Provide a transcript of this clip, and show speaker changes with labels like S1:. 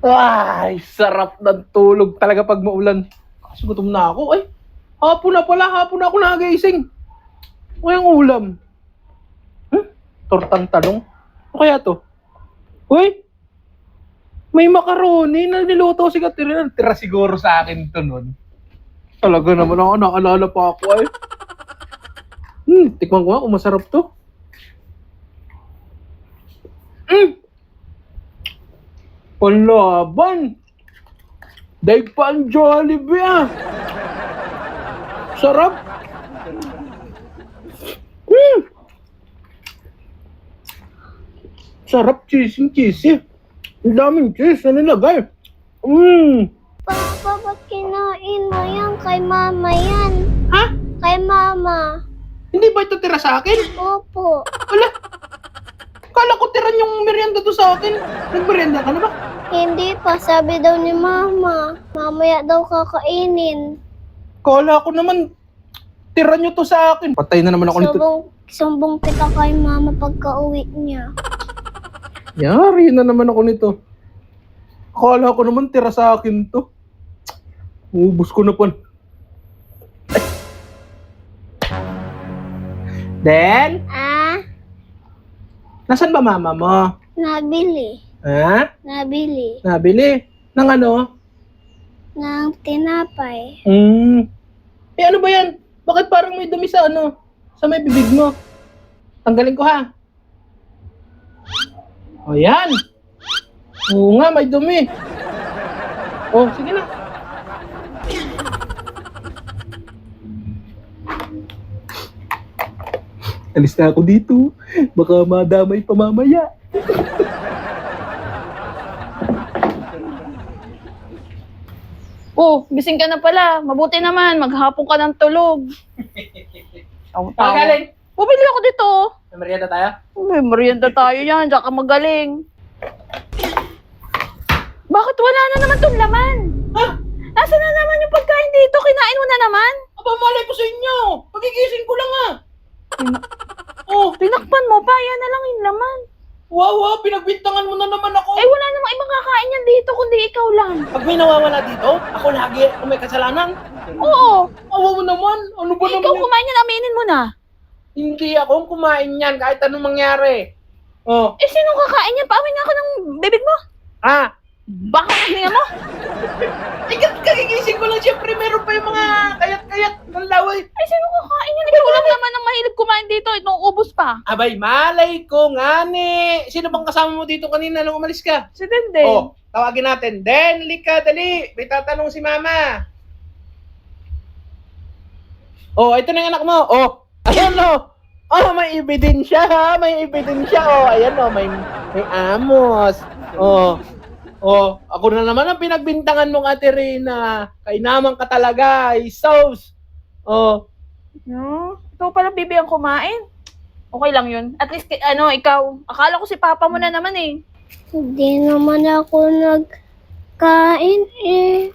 S1: Ay, sarap ng tulog talaga pag maulan. Kasi gutom na ako. Ay, hapon na pala. Hapon na ako nagising. Ano yung ulam? Tortang talong? Ano kaya to? Uy, may macaroni na niluto si Katerina. Tira siguro sa akin to nun. Talaga naman ako, naalala pa ako ay. Tikman ko nga kung masarap to. Palaban! Daig pa ang Jollibee ah! Sarap! Sarap, cheesy. Ang daming cheese na nilagay.
S2: Papa, ba't kinain mo yan? Kay mama yan.
S1: Ha?
S2: Kay mama.
S1: Hindi ba ito tira sa akin?
S2: Opo.
S1: Wala. Kala ko tiran yung merienda to sa akin. Nagmerienda ka na ba?
S2: Hindi pa, sabi daw ni mama. Mamaya daw kakainin.
S1: Kala ko naman tira nyo to sa akin. Patay na naman ako nito.
S2: Sumbong kita kay mama pagka uwi niya.
S1: Yari na naman ako nito. Akala ko naman tira sa akin to. Ubus ko na pa. Den? Nasaan ba mama mo?
S2: Nabili.
S1: Ha?
S2: Nabili.
S1: Nabili? Ng ano?
S2: Ng tinapay.
S1: Eh ano ba yan? Bakit parang may dumi sa ano? Sa may bibig mo? Tanggalin ko ha. O yan. Oo nga, may dumi. Oh, sige na. Alis na ako dito. Baka madamay pa mamaya.
S3: Oh, gising ka na pala. Mabuti naman, maghapon ka ng tulog.
S1: Galing.
S3: Bumili ako dito.
S1: May merienda tayo?
S3: May merienda tayo yan, diyan ka magaling. Bakit wala na naman tong laman?
S1: Ha?
S3: Nasaan na naman yung pagkain dito? Kinain mo na naman?
S1: Aba, malay ko sa inyo. Pagigising ko lang ha. Oh,
S3: Tinakpan mo pa, yan na lang yung laman.
S1: wow, pinagbintangan mo na naman ako.
S3: Eh, wala namang ibang kakain yan dito, kundi ikaw lang.
S1: Pag may nawawala dito, ako lagi kung may kasalanan.
S3: Oo.
S1: Awaw naman. Ano ba
S3: Ikaw
S1: naman?
S3: kumain yan, aminin mo na.
S1: Hindi ako kumain yan kahit anong mangyari. Oh.
S3: Eh, sino kakain yan? Paamin nga ako ng bibig mo.
S1: Ah,
S3: Baka ang hininga mo.
S1: kagigising ko lang siyempre meron pa yung mga kayat-kayat ng laway.
S3: Eh, sino kakain yan? Ikaw lang naman ang mahilig kumain dito. Itong ubos pa.
S1: Abay, malay ko nga ni. Sino bang kasama mo dito kanina nung umalis ka?
S3: Si Dende.
S1: Oh, tawagin natin. Den, lika, dali. May tatanong si mama. Oh, ito na yung anak mo. Oh, ayan oh. Oh, may ebidensya ha. May ebidensya. Oh, ayan oh. May amos. Oh. Oh, ako na naman ang pinagbintangan mong Ate Rina. Kainaman ka talaga. Sauce. Oh.
S3: No? Ikaw pala bibi ang kumain. Okay lang yun. At least, ikaw. Akala ko si Papa mo na naman eh.
S2: Hindi naman ako nagkain eh.